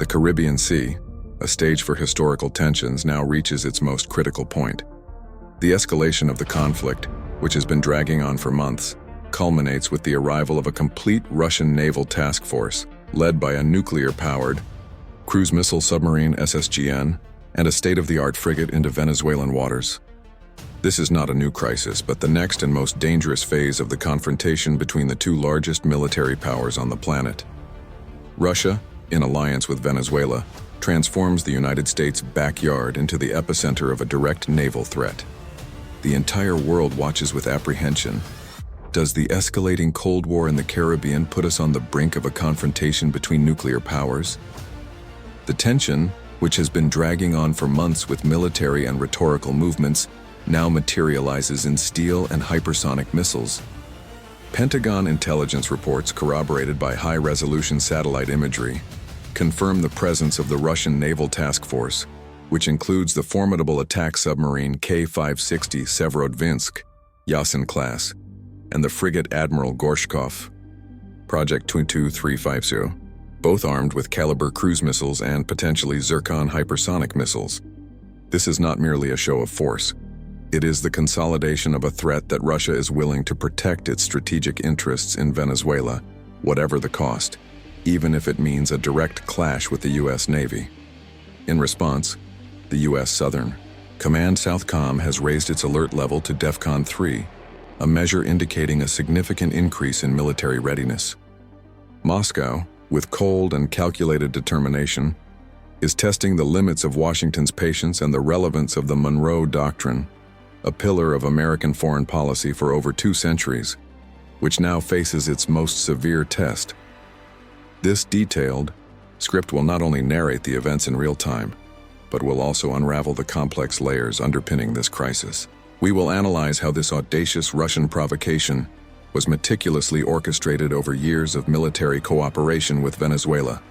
Caribbean Sea, a stage for historical tensions, now reaches its most critical point. The escalation of the conflict, which has been dragging on for months, culminates with the arrival of a complete Russian naval task force, led by a nuclear-powered cruise missile submarine SSGN and a state-of-the-art frigate into Venezuelan waters. This is not a new crisis, but the next and most dangerous phase of the confrontation between the two largest military powers on the planet. Russia, in alliance with Venezuela, transforms the United States' backyard into the epicenter of a direct naval threat. The entire world watches with apprehension. Does the escalating Cold War in the Caribbean put us on the brink of a confrontation between nuclear powers? The tension, which has been dragging on for months with military and rhetorical movements, now materializes in steel and hypersonic missiles. Pentagon intelligence reports, corroborated by high-resolution satellite imagery, confirm the presence of the Russian naval task force, which includes the formidable attack submarine K-560 Severodvinsk, Yasin class, and the frigate Admiral Gorshkov, Project 22350, both armed with Caliber cruise missiles and potentially Zircon hypersonic missiles. This is not merely a show of force. It is the consolidation of a threat that Russia is willing to protect its strategic interests in Venezuela, whatever the cost, even if it means a direct clash with the U.S. Navy. In response, the U.S. Southern Command Southcom has raised its alert level to DEFCON 3, a measure indicating a significant increase in military readiness. Moscow, with cold and calculated determination, is testing the limits of Washington's patience and the relevance of the Monroe Doctrine, a pillar of American foreign policy for over 2 centuries, which now faces its most severe test. This detailed script will not only narrate the events in real time, but will also unravel the complex layers underpinning this crisis. We will analyze how this audacious Russian provocation was meticulously orchestrated over years of military cooperation with Venezuela,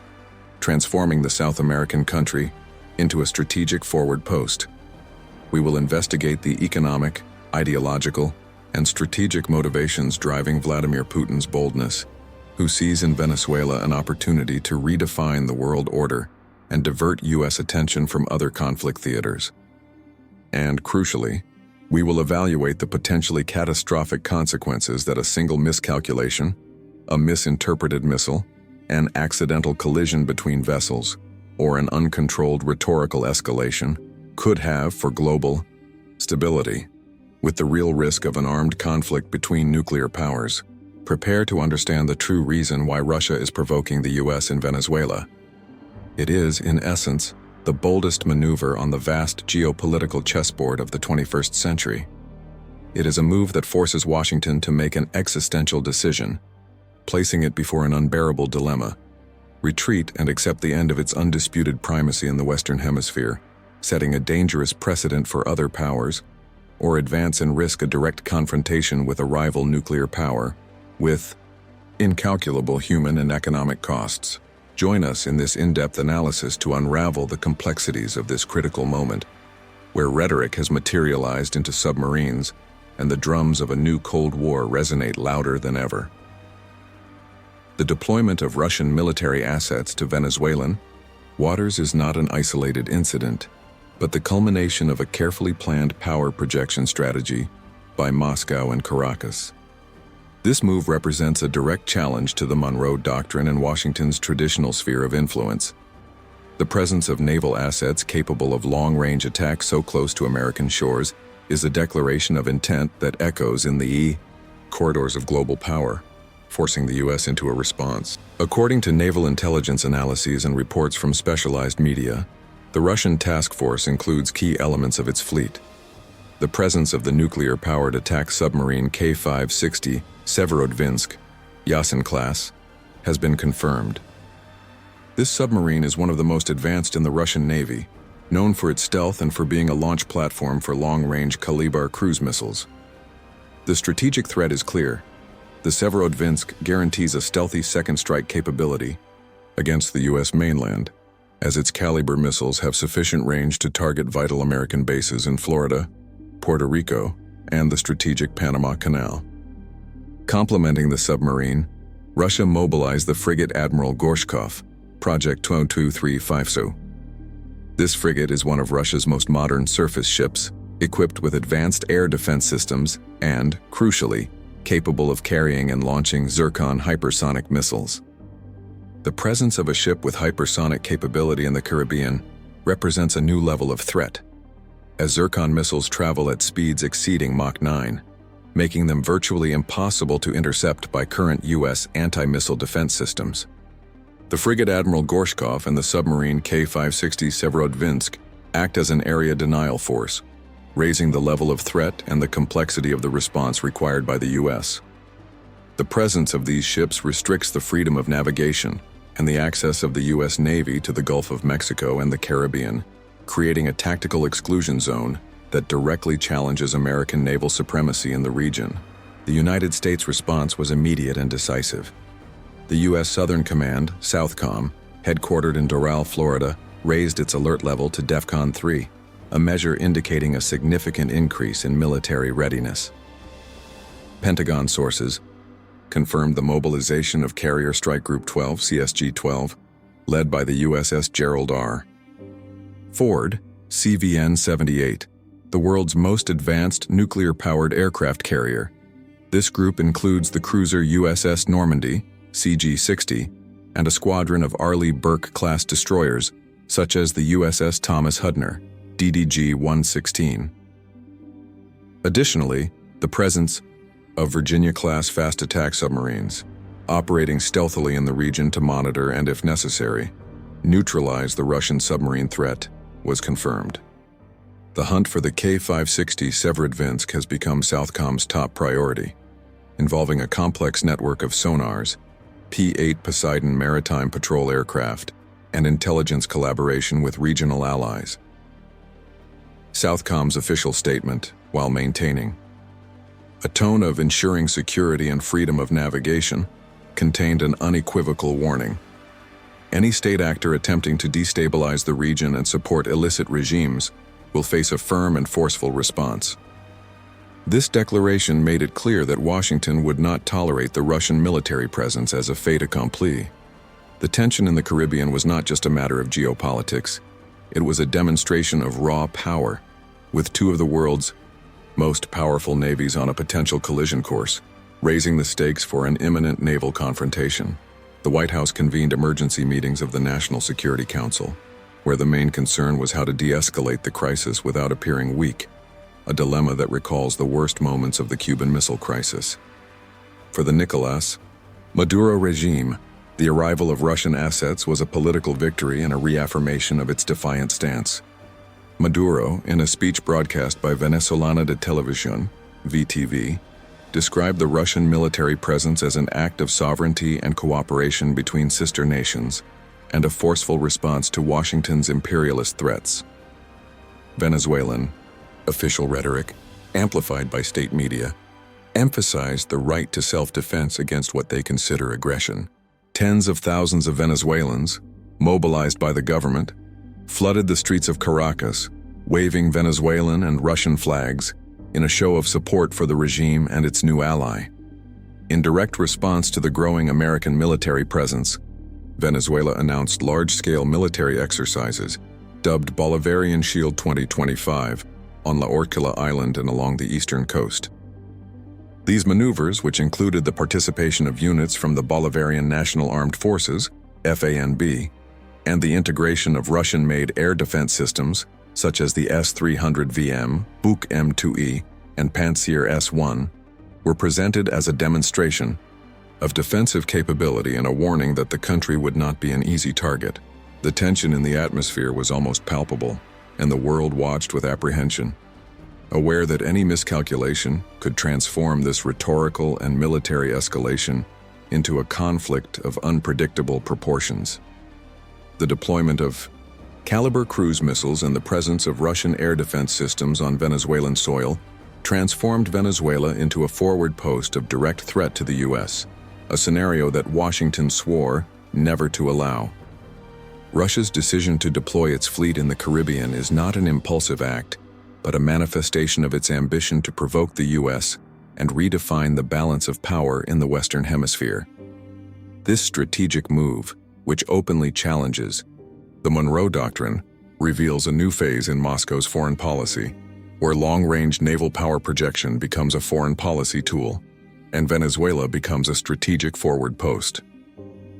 transforming the South American country into a strategic forward post. We will investigate the economic, ideological, and strategic motivations driving Vladimir Putin's boldness, who sees in Venezuela an opportunity to redefine the world order and divert U.S. attention from other conflict theaters. And, crucially, we will evaluate the potentially catastrophic consequences that a single miscalculation, a misinterpreted missile, an accidental collision between vessels, or an uncontrolled rhetorical escalation could have for global stability. With the real risk of an armed conflict between nuclear powers, prepare to understand the true reason why Russia is provoking the U.S. in Venezuela. It is, in essence, the boldest maneuver on the vast geopolitical chessboard of the 21st century. It is a move that forces Washington to make an existential decision, placing it before an unbearable dilemma: retreat and accept the end of its undisputed primacy in the Western Hemisphere, setting a dangerous precedent for other powers, or advance and risk a direct confrontation with a rival nuclear power, with incalculable human and economic costs. Join us in this in-depth analysis to unravel the complexities of this critical moment, where rhetoric has materialized into submarines and the drums of a new Cold War resonate louder than ever. The deployment of Russian military assets to Venezuelan waters is not an isolated incident, but the culmination of a carefully planned power projection strategy by Moscow and Caracas. This move represents a direct challenge to the Monroe Doctrine and Washington's traditional sphere of influence. The presence of naval assets capable of long-range attacks so close to American shores is a declaration of intent that echoes in the corridors of global power, forcing the U.S. into a response. According to naval intelligence analyses and reports from specialized media, the Russian task force includes key elements of its fleet. The presence of the nuclear-powered attack submarine K-560 Severodvinsk, Yasin class, has been confirmed. This submarine is one of the most advanced in the Russian Navy, known for its stealth and for being a launch platform for long-range Caliber cruise missiles. The strategic threat is clear. The Severodvinsk guarantees a stealthy second strike capability against the U.S. mainland, as its Caliber missiles have sufficient range to target vital American bases in Florida, Puerto Rico, and the strategic Panama Canal. Complementing the submarine, Russia mobilized the frigate Admiral Gorshkov, Project 2235SO. This frigate is one of Russia's most modern surface ships, equipped with advanced air defense systems and, crucially, capable of carrying and launching Zircon hypersonic missiles. The presence of a ship with hypersonic capability in the Caribbean represents a new level of threat, as Zircon missiles travel at speeds exceeding Mach 9, making them virtually impossible to intercept by current U.S. anti-missile defense systems. The frigate Admiral Gorshkov and the submarine K-560 Severodvinsk act as an area denial force, raising the level of threat and the complexity of the response required by the U.S. The presence of these ships restricts the freedom of navigation and the access of the U.S. Navy to the Gulf of Mexico and the Caribbean, creating a tactical exclusion zone that directly challenges American naval supremacy in the region. The United States response was immediate and decisive. The U.S. Southern Command, SOUTHCOM, headquartered in Doral, Florida, raised its alert level to DEFCON 3, a measure indicating a significant increase in military readiness. Pentagon sources confirmed the mobilization of Carrier Strike Group 12, CSG-12, led by the USS Gerald R. Ford, CVN-78, the world's most advanced nuclear-powered aircraft carrier. This group includes the cruiser USS Normandy, CG-60, and a squadron of Arleigh Burke-class destroyers, such as the USS Thomas Hudner, DDG-116. Additionally, the presence of Virginia-class fast attack submarines, operating stealthily in the region to monitor and, if necessary, neutralize the Russian submarine threat, was confirmed. The hunt for the K-560 Severodvinsk has become SOUTHCOM's top priority, involving a complex network of sonars, P-8 Poseidon maritime patrol aircraft, and intelligence collaboration with regional allies. SOUTHCOM's official statement, while maintaining a tone of ensuring security and freedom of navigation, contained an unequivocal warning. Any state actor attempting to destabilize the region and support illicit regimes will face a firm and forceful response. This declaration made it clear that Washington would not tolerate the Russian military presence as a fait accompli. The tension in the Caribbean was not just a matter of geopolitics. It was a demonstration of raw power, with two of the world's most powerful navies on a potential collision course, raising the stakes for an imminent naval confrontation. The White House convened emergency meetings of the National Security Council, where the main concern was how to de-escalate the crisis without appearing weak, a dilemma that recalls the worst moments of the Cuban Missile Crisis. For the Nicolás Maduro regime, the arrival of Russian assets was a political victory and a reaffirmation of its defiant stance. Maduro, in a speech broadcast by Venezolana de Televisión, VTV, described the Russian military presence as an act of sovereignty and cooperation between sister nations, and a forceful response to Washington's imperialist threats. Venezuelan official rhetoric, amplified by state media, emphasized the right to self-defense against what they consider aggression. Tens of thousands of Venezuelans, mobilized by the government, flooded the streets of Caracas, waving Venezuelan and Russian flags in a show of support for the regime and its new ally. In direct response to the growing American military presence, Venezuela announced large-scale military exercises, dubbed Bolivarian Shield 2025, on La Orquilla Island and along the eastern coast. These maneuvers, which included the participation of units from the Bolivarian National Armed Forces, FANB, and the integration of Russian-made air defense systems, such as the S-300VM, Buk M2E, and Pantsir S-1, were presented as a demonstration of defensive capability and a warning that the country would not be an easy target. The tension in the atmosphere was almost palpable, and the world watched with apprehension, aware that any miscalculation could transform this rhetorical and military escalation into a conflict of unpredictable proportions. The deployment of caliber cruise missiles and the presence of Russian air defense systems on Venezuelan soil transformed Venezuela into a forward post of direct threat to the U.S., a scenario that Washington swore never to allow. Russia's decision to deploy its fleet in the Caribbean is not an impulsive act, but a manifestation of its ambition to provoke the U.S. and redefine the balance of power in the Western Hemisphere. This strategic move, which openly challenges. The Monroe Doctrine reveals a new phase in Moscow's foreign policy, where long-range naval power projection becomes a foreign policy tool, and Venezuela becomes a strategic forward post.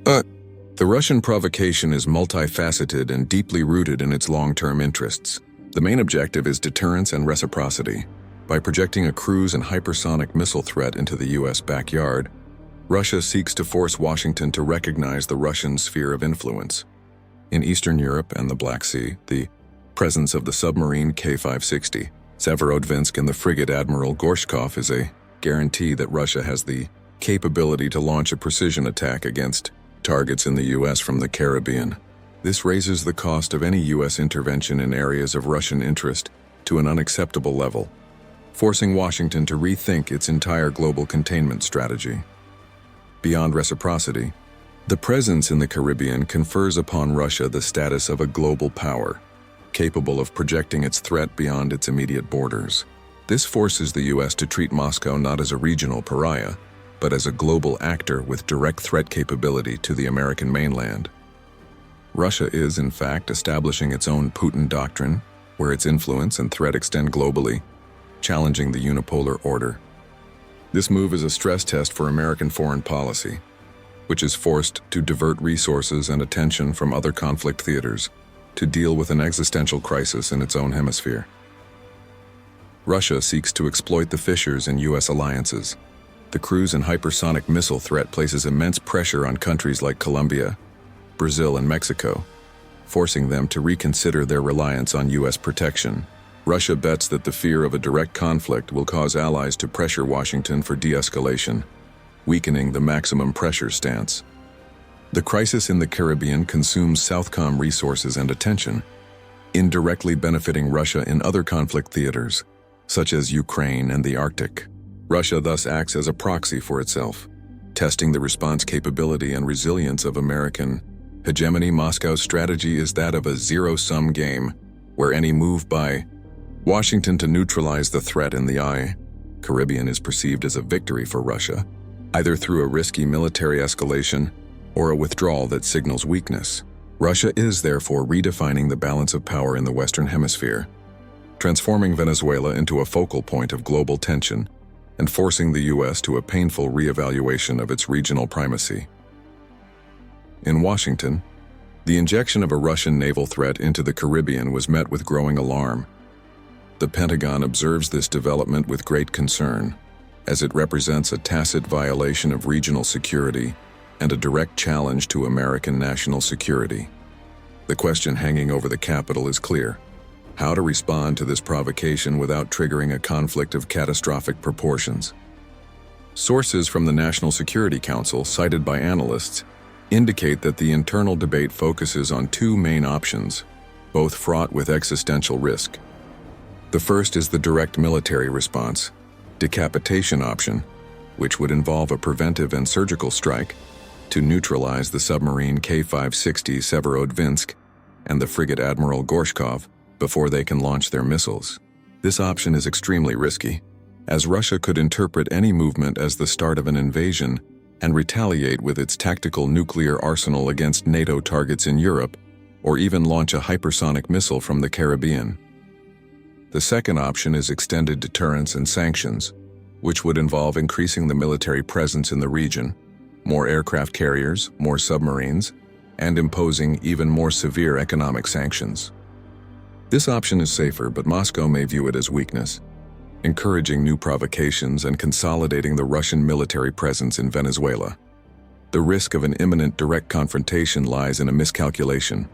The Russian provocation is multifaceted and deeply rooted in its long-term interests. The main objective is deterrence and reciprocity. By projecting a cruise and hypersonic missile threat into the U.S. backyard, Russia seeks to force Washington to recognize the Russian sphere of influence. In Eastern Europe and the Black Sea, the presence of the submarine K-560, Severodvinsk, and the frigate Admiral Gorshkov is a guarantee that Russia has the capability to launch a precision attack against targets in the U.S. from the Caribbean. This raises the cost of any U.S. intervention in areas of Russian interest to an unacceptable level, forcing Washington to rethink its entire global containment strategy. Beyond reciprocity, the presence in the Caribbean confers upon Russia the status of a global power, capable of projecting its threat beyond its immediate borders. This forces the U.S. to treat Moscow not as a regional pariah, but as a global actor with direct threat capability to the American mainland. Russia is, in fact, establishing its own Putin doctrine, where its influence and threat extend globally, challenging the unipolar order. This move is a stress test for American foreign policy, which is forced to divert resources and attention from other conflict theaters to deal with an existential crisis in its own hemisphere. Russia seeks to exploit the fissures in U.S. alliances. The cruise and hypersonic missile threat places immense pressure on countries like Colombia, Brazil, and Mexico, forcing them to reconsider their reliance on U.S. protection. Russia bets that the fear of a direct conflict will cause allies to pressure Washington for de-escalation, weakening the maximum pressure stance. The crisis in the Caribbean consumes Southcom resources and attention, indirectly benefiting Russia in other conflict theaters, such as Ukraine and the Arctic. Russia thus acts as a proxy for itself, testing the response capability and resilience of American hegemony. Moscow's strategy is that of a zero-sum game, where any move by Washington to neutralize the threat in the Caribbean is perceived as a victory for Russia, either through a risky military escalation or a withdrawal that signals weakness. Russia is therefore redefining the balance of power in the Western Hemisphere, transforming Venezuela into a focal point of global tension and forcing the U.S. to a painful reevaluation of its regional primacy. In Washington, the injection of a Russian naval threat into the Caribbean was met with growing alarm. The Pentagon observes this development with great concern, as it represents a tacit violation of regional security and a direct challenge to American national security. The question hanging over the Capitol is clear: how to respond to this provocation without triggering a conflict of catastrophic proportions. Sources from the National Security Council, cited by analysts, indicate that the internal debate focuses on two main options, both fraught with existential risk. The first is the direct military response, decapitation option, which would involve a preventive and surgical strike to neutralize the submarine K-560 Severodvinsk and the frigate Admiral Gorshkov before they can launch their missiles. This option is extremely risky, as Russia could interpret any movement as the start of an invasion and retaliate with its tactical nuclear arsenal against NATO targets in Europe, or even launch a hypersonic missile from the Caribbean. The second option is extended deterrence and sanctions, which would involve increasing the military presence in the region, more aircraft carriers, more submarines, and imposing even more severe economic sanctions. This option is safer, but Moscow may view it as weakness, encouraging new provocations and consolidating the Russian military presence in Venezuela. The risk of an imminent direct confrontation lies in a miscalculation.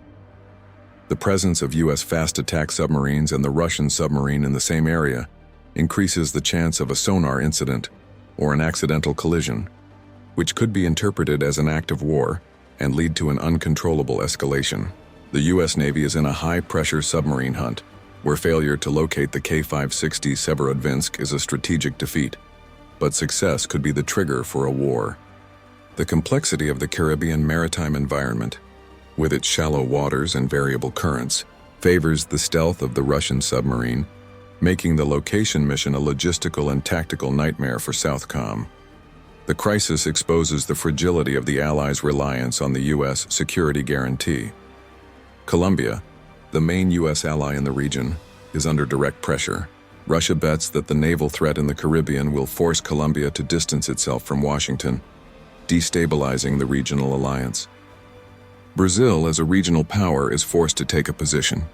The presence of U.S. fast attack submarines and the Russian submarine in the same area increases the chance of a sonar incident or an accidental collision, which could be interpreted as an act of war and lead to an uncontrollable escalation. The U.S. Navy is in a high-pressure submarine hunt, where failure to locate the K-560 Severodvinsk is a strategic defeat, but success could be the trigger for a war. The complexity of the Caribbean maritime environment, with its shallow waters and variable currents, favors the stealth of the Russian submarine, making the location mission a logistical and tactical nightmare for Southcom. The crisis exposes the fragility of the Allies' reliance on the U.S. security guarantee. Colombia, the main U.S. ally in the region, is under direct pressure. Russia bets that the naval threat in the Caribbean will force Colombia to distance itself from Washington, destabilizing the regional alliance. Brazil, as a regional power, is forced to take a position.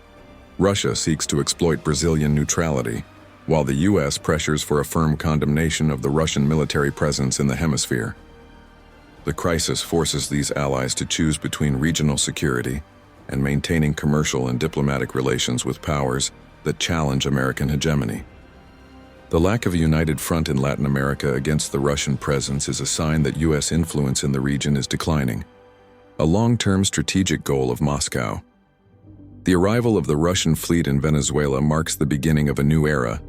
Russia seeks to exploit Brazilian neutrality, while the U.S. pressures for a firm condemnation of the Russian military presence in the hemisphere. The crisis forces these allies to choose between regional security and maintaining commercial and diplomatic relations with powers that challenge American hegemony. The lack of a united front in Latin America against the Russian presence is a sign that U.S. influence in the region is declining, a long-term strategic goal of Moscow. The arrival of the Russian fleet in Venezuela marks the beginning of a new era.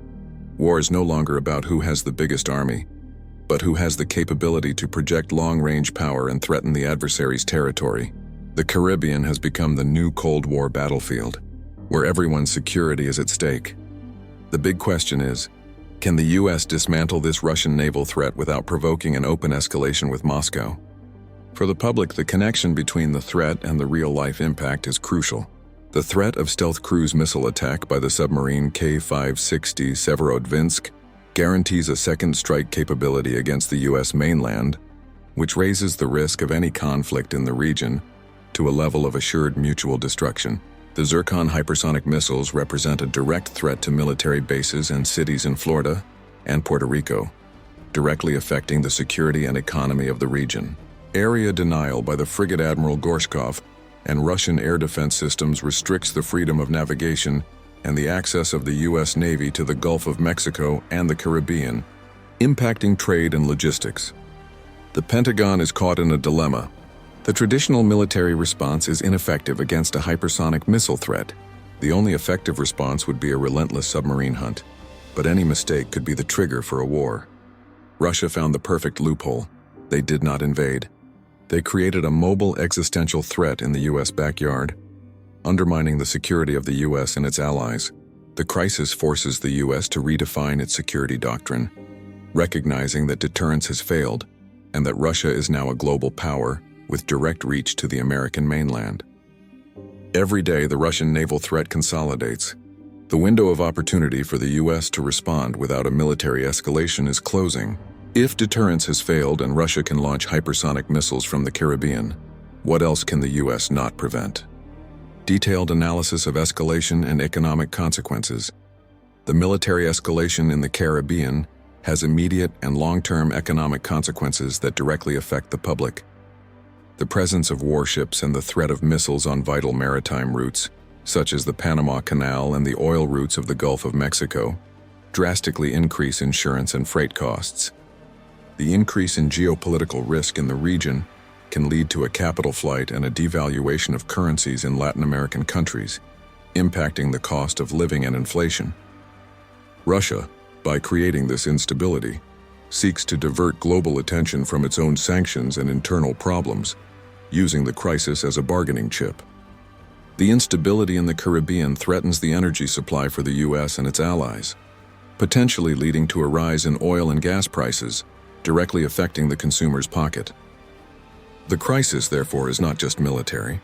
War is no longer about who has the biggest army, but who has the capability to project long-range power and threaten the adversary's territory. The Caribbean has become the new Cold War battlefield, where everyone's security is at stake. The big question is, can the U.S. dismantle this Russian naval threat without provoking an open escalation with Moscow? For the public, the connection between the threat and the real-life impact is crucial. The threat of stealth cruise missile attack by the submarine K-560 Severodvinsk guarantees a second strike capability against the U.S. mainland, which raises the risk of any conflict in the region to a level of assured mutual destruction. The Zircon hypersonic missiles represent a direct threat to military bases and cities in Florida and Puerto Rico, directly affecting the security and economy of the region. Area denial by the frigate Admiral Gorshkov and Russian air defense systems restricts the freedom of navigation and the access of the U.S. Navy to the Gulf of Mexico and the Caribbean, impacting trade and logistics. The Pentagon is caught in a dilemma. The traditional military response is ineffective against a hypersonic missile threat. The only effective response would be a relentless submarine hunt, but any mistake could be the trigger for a war. Russia found the perfect loophole. They did not invade. They created a mobile existential threat in the U.S. backyard, undermining the security of the U.S. and its allies. The crisis forces the U.S. to redefine its security doctrine, recognizing that deterrence has failed and that Russia is now a global power with direct reach to the American mainland. Every day, the Russian naval threat consolidates. The window of opportunity for the U.S. to respond without a military escalation is closing. If deterrence has failed and Russia can launch hypersonic missiles from the Caribbean, what else can the U.S. not prevent? Detailed analysis of escalation and economic consequences. The military escalation in the Caribbean has immediate and long-term economic consequences that directly affect the public. The presence of warships and the threat of missiles on vital maritime routes, such as the Panama Canal and the oil routes of the Gulf of Mexico, drastically increase insurance and freight costs. The increase in geopolitical risk in the region can lead to a capital flight and a devaluation of currencies in Latin American countries, impacting the cost of living and inflation. Russia, by creating this instability, seeks to divert global attention from its own sanctions and internal problems, using the crisis as a bargaining chip. The instability in the Caribbean threatens the energy supply for the U.S. and its allies, potentially leading to a rise in oil and gas prices, directly affecting the consumer's pocket. The crisis, therefore, is not just military.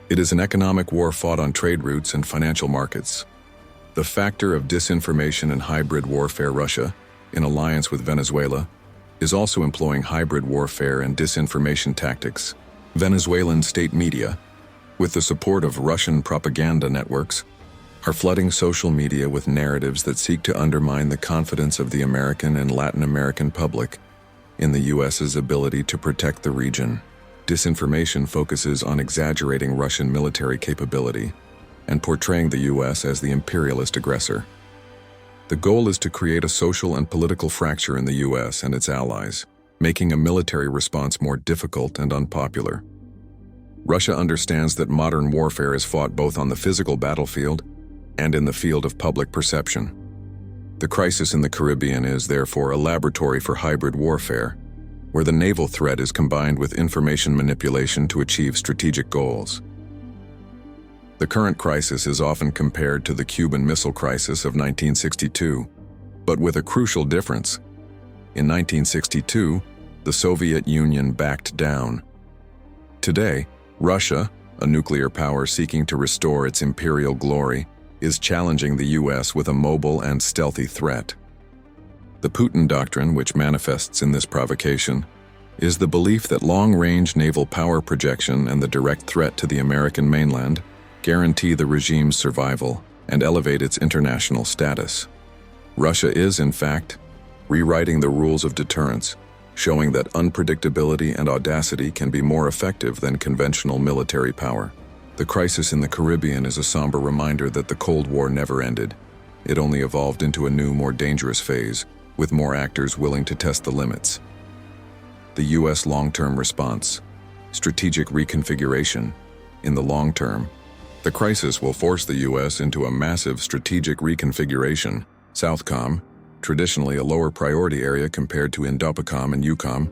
It is an economic war fought on trade routes and financial markets. The factor of disinformation and hybrid warfare. Russia, in alliance with Venezuela, is also employing hybrid warfare and disinformation tactics. Venezuelan state media, with the support of Russian propaganda networks, are flooding social media with narratives that seek to undermine the confidence of the American and Latin American public in the U.S.'s ability to protect the region. Disinformation focuses on exaggerating Russian military capability and portraying the U.S. as the imperialist aggressor. The goal is to create a social and political fracture in the U.S. and its allies, making a military response more difficult and unpopular. Russia understands that modern warfare is fought both on the physical battlefield and in the field of public perception. The crisis in the Caribbean is, therefore, a laboratory for hybrid warfare, where the naval threat is combined with information manipulation to achieve strategic goals. The current crisis is often compared to the Cuban Missile Crisis of 1962, but with a crucial difference. In 1962, the Soviet Union backed down. Today, Russia, a nuclear power seeking to restore its imperial glory, is challenging the US with a mobile and stealthy threat. The Putin doctrine, which manifests in this provocation, is the belief that long-range naval power projection and the direct threat to the American mainland guarantee the regime's survival and elevate its international status. Russia is, in fact, rewriting the rules of deterrence, showing that unpredictability and audacity can be more effective than conventional military power. The crisis in the Caribbean is a somber reminder that the Cold War never ended. It only evolved into a new, more dangerous phase, with more actors willing to test the limits. The U.S. long-term response, strategic reconfiguration. In the long term, the crisis will force the U.S. into a massive strategic reconfiguration. Southcom, traditionally a lower priority area compared to Indo-PACOM and EUCOM,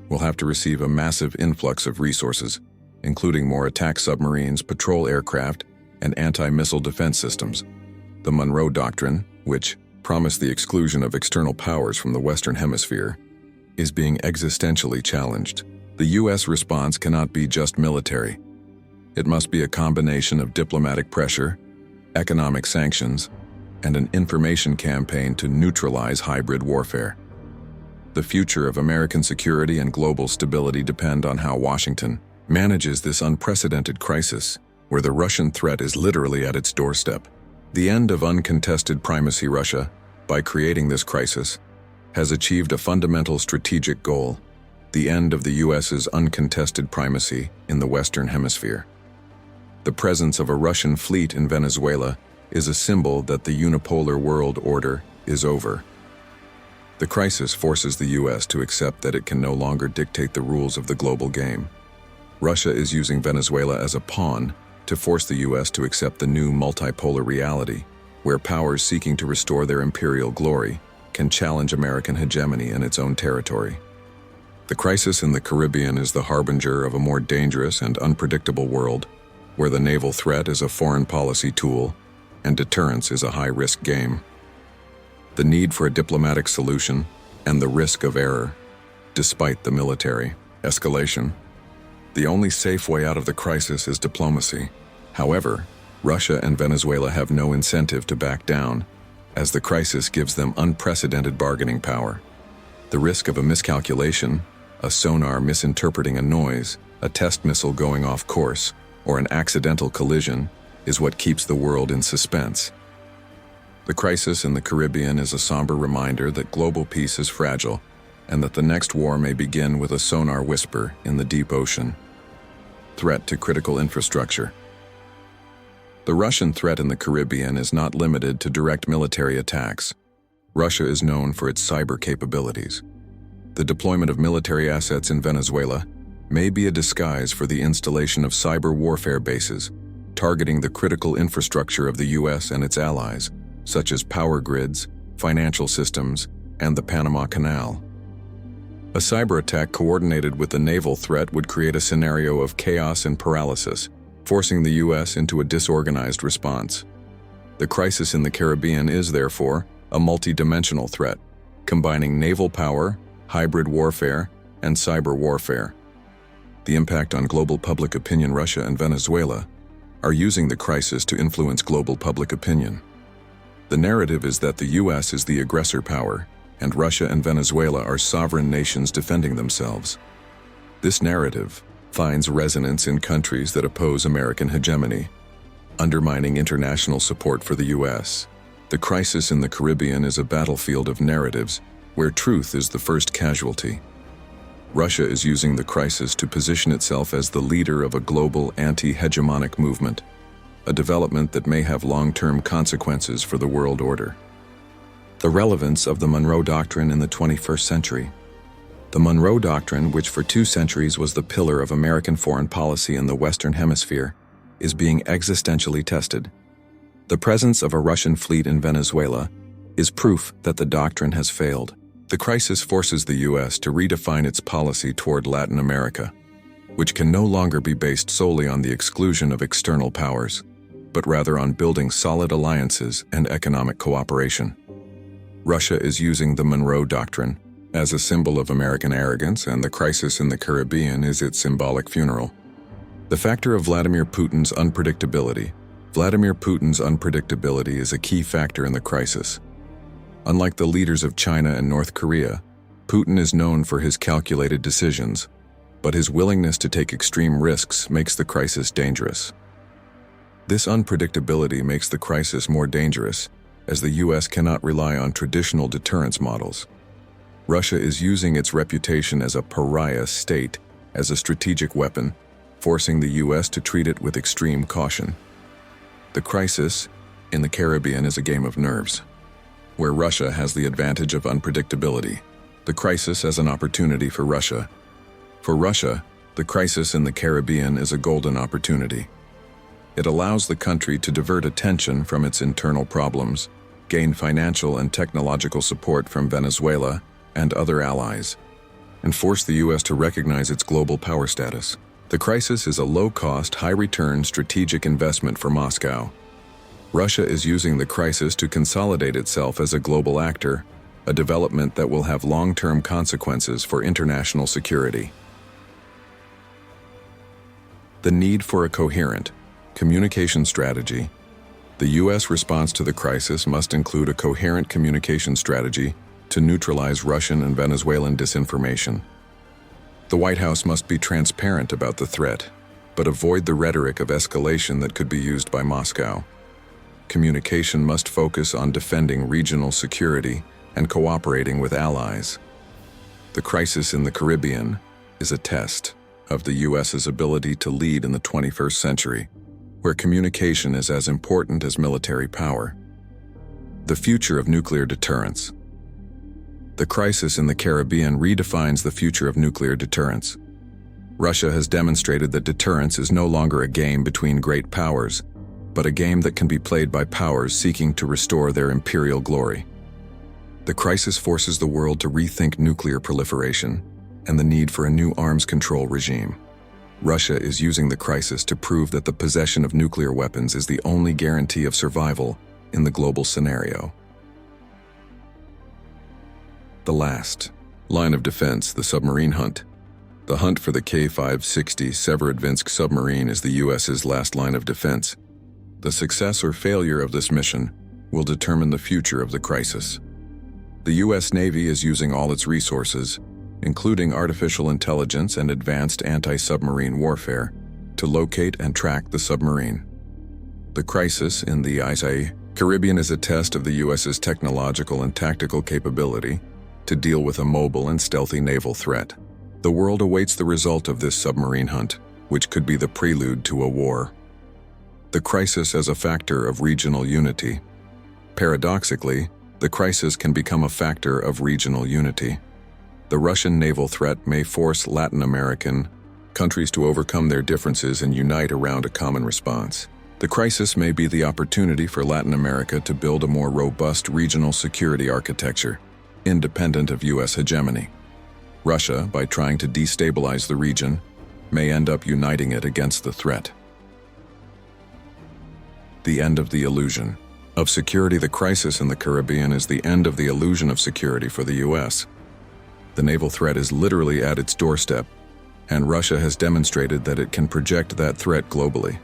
will have to receive a massive influx of resources, including more attack submarines, patrol aircraft, and anti-missile defense systems. The Monroe Doctrine, which promised the exclusion of external powers from the Western Hemisphere, is being existentially challenged. The U.S. response cannot be just military. It must be a combination of diplomatic pressure, economic sanctions, and an information campaign to neutralize hybrid warfare. The future of American security and global stability depend on how Washington manages this unprecedented crisis, where the Russian threat is literally at its doorstep. The end of uncontested primacy. Russia, by creating this crisis, has achieved a fundamental strategic goal: the end of the U.S.'s uncontested primacy in the Western Hemisphere. The presence of a Russian fleet in Venezuela is a symbol that the unipolar world order is over. The crisis forces the U.S. to accept that it can no longer dictate the rules of the global game. Russia is using Venezuela as a pawn to force the U.S. to accept the new multipolar reality, where powers seeking to restore their imperial glory can challenge American hegemony in its own territory. The crisis in the Caribbean is the harbinger of a more dangerous and unpredictable world, where the naval threat is a foreign policy tool and deterrence is a high-risk game. The need for a diplomatic solution and the risk of error, despite the military escalation. The only safe way out of the crisis is diplomacy. However, Russia and Venezuela have no incentive to back down, as the crisis gives them unprecedented bargaining power. The risk of a miscalculation, a sonar misinterpreting a noise, a test missile going off course, or an accidental collision is what keeps the world in suspense. The crisis in the Caribbean is a somber reminder that global peace is fragile and that the next war may begin with a sonar whisper in the deep ocean. Threat to critical infrastructure. The Russian threat in the Caribbean is not limited to direct military attacks. Russia is known for its cyber capabilities. The deployment of military assets in Venezuela may be a disguise for the installation of cyber warfare bases, targeting the critical infrastructure of the U.S. and its allies, such as power grids, financial systems, and the Panama Canal. A cyber attack coordinated with the naval threat would create a scenario of chaos and paralysis, forcing the U.S. into a disorganized response. The crisis in the Caribbean is, therefore, a multi-dimensional threat, combining naval power, hybrid warfare, and cyber warfare. The impact on global public opinion. Russia and Venezuela are using the crisis to influence global public opinion. The narrative is that the U.S. is the aggressor power, and Russia and Venezuela are sovereign nations defending themselves. This narrative finds resonance in countries that oppose American hegemony, undermining international support for the U.S. The crisis in the Caribbean is a battlefield of narratives where truth is the first casualty. Russia is using the crisis to position itself as the leader of a global anti-hegemonic movement, a development that may have long-term consequences for the world order. The relevance of the Monroe Doctrine in the 21st century. The Monroe Doctrine, which for 2 centuries was the pillar of American foreign policy in the Western Hemisphere, is being existentially tested. The presence of a Russian fleet in Venezuela is proof that the doctrine has failed. The crisis forces the U.S. to redefine its policy toward Latin America, which can no longer be based solely on the exclusion of external powers, but rather on building solid alliances and economic cooperation. Russia is using the Monroe Doctrine as a symbol of American arrogance, and the crisis in the Caribbean is its symbolic funeral. The factor of Vladimir Putin's unpredictability. Vladimir Putin's unpredictability is a key factor in the crisis. Unlike the leaders of China and North Korea, Putin is known for his calculated decisions, but his willingness to take extreme risks makes the crisis dangerous. This unpredictability makes the crisis more dangerous, as the U.S. cannot rely on traditional deterrence models. Russia is using its reputation as a pariah state as a strategic weapon, forcing the U.S. to treat it with extreme caution. The crisis in the Caribbean is a game of nerves, where Russia has the advantage of unpredictability. The crisis as an opportunity for Russia. For Russia, the crisis in the Caribbean is a golden opportunity. It allows the country to divert attention from its internal problems, gain financial and technological support from Venezuela and other allies, and force the U.S. to recognize its global power status. The crisis is a low-cost, high-return strategic investment for Moscow. Russia is using the crisis to consolidate itself as a global actor, a development that will have long-term consequences for international security. The need for a coherent communication strategy. The U.S. response to the crisis must include a coherent communication strategy to neutralize Russian and Venezuelan disinformation. The White House must be transparent about the threat, but avoid the rhetoric of escalation that could be used by Moscow. Communication must focus on defending regional security and cooperating with allies. The crisis in the Caribbean is a test of the U.S.'s ability to lead in the 21st century, where communication is as important as military power. The future of nuclear deterrence. The crisis in the Caribbean redefines the future of nuclear deterrence. Russia has demonstrated that deterrence is no longer a game between great powers, but a game that can be played by powers seeking to restore their imperial glory. The crisis forces the world to rethink nuclear proliferation and the need for a new arms control regime. Russia is using the crisis to prove that the possession of nuclear weapons is the only guarantee of survival in the global scenario. The last line of defense, the submarine hunt. The hunt for the K-560 Severodvinsk submarine is the U.S.'s last line of defense. The success or failure of this mission will determine the future of the crisis. The U.S. Navy is using all its resources, including artificial intelligence and advanced anti-submarine warfare, to locate and track the submarine. The crisis in the Caribbean is a test of the U.S.'s technological and tactical capability to deal with a mobile and stealthy naval threat. The world awaits the result of this submarine hunt, which could be the prelude to a war. The crisis as a factor of regional unity. Paradoxically, the crisis can become a factor of regional unity. The Russian naval threat may force Latin American countries to overcome their differences and unite around a common response. The crisis may be the opportunity for Latin America to build a more robust regional security architecture, independent of U.S. hegemony. Russia, by trying to destabilize the region, may end up uniting it against the threat. The end of the illusion of security. The crisis in the Caribbean is the end of the illusion of security for the U.S. The naval threat is literally at its doorstep, and Russia has demonstrated that it can project that threat globally.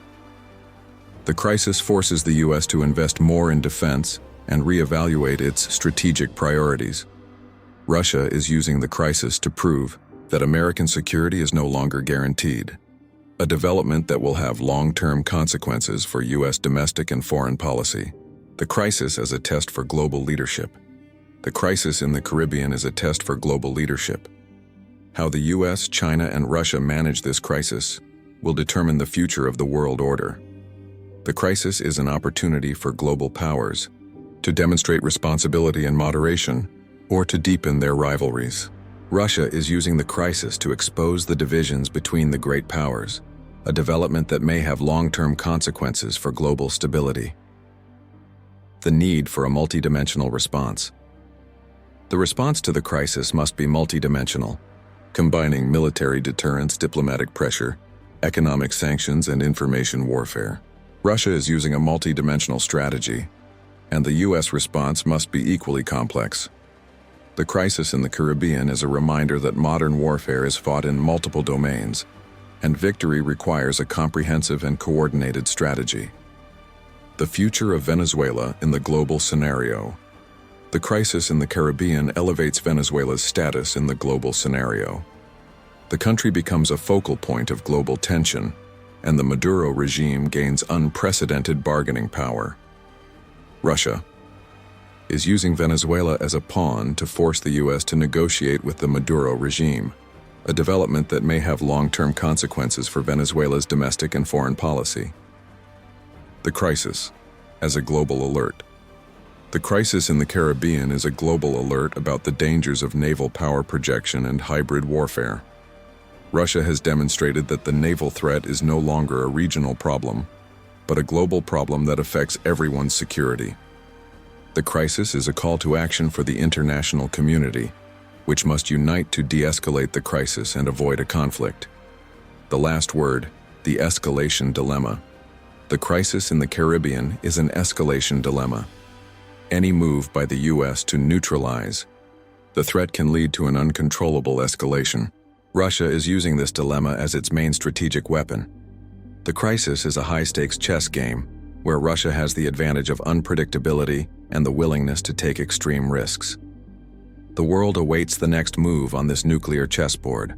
The crisis forces the U.S. to invest more in defense and reevaluate its strategic priorities. Russia is using the crisis to prove that American security is no longer guaranteed, a development that will have long-term consequences for U.S. domestic and foreign policy. The crisis as a test for global leadership. The crisis in the Caribbean is a test for global leadership. How the U.S., China, and Russia manage this crisis will determine the future of the world order. The crisis is an opportunity for global powers to demonstrate responsibility and moderation, or to deepen their rivalries. Russia is using the crisis to expose the divisions between the great powers, a development that may have long-term consequences for global stability. The need for a multidimensional response. The response to the crisis must be multidimensional, combining military deterrence, diplomatic pressure, economic sanctions, and information warfare. Russia is using a multidimensional strategy, and the U.S. response must be equally complex. The crisis in the Caribbean is a reminder that modern warfare is fought in multiple domains, and victory requires a comprehensive and coordinated strategy. The future of Venezuela in the global scenario. The crisis in the Caribbean elevates Venezuela's status in the global scenario. The country becomes a focal point of global tension, and the Maduro regime gains unprecedented bargaining power. Russia is using Venezuela as a pawn to force the U.S. to negotiate with the Maduro regime, a development that may have long-term consequences for Venezuela's domestic and foreign policy. The crisis as a global alert. The crisis in the Caribbean is a global alert about the dangers of naval power projection and hybrid warfare. Russia has demonstrated that the naval threat is no longer a regional problem, but a global problem that affects everyone's security. The crisis is a call to action for the international community, which must unite to de-escalate the crisis and avoid a conflict. The last word, the escalation dilemma. The crisis in the Caribbean is an escalation dilemma. Any move by the U.S. to neutralize the threat can lead to an uncontrollable escalation. Russia is using this dilemma as its main strategic weapon. The crisis is a high-stakes chess game, where Russia has the advantage of unpredictability and the willingness to take extreme risks. The world awaits the next move on this nuclear chessboard.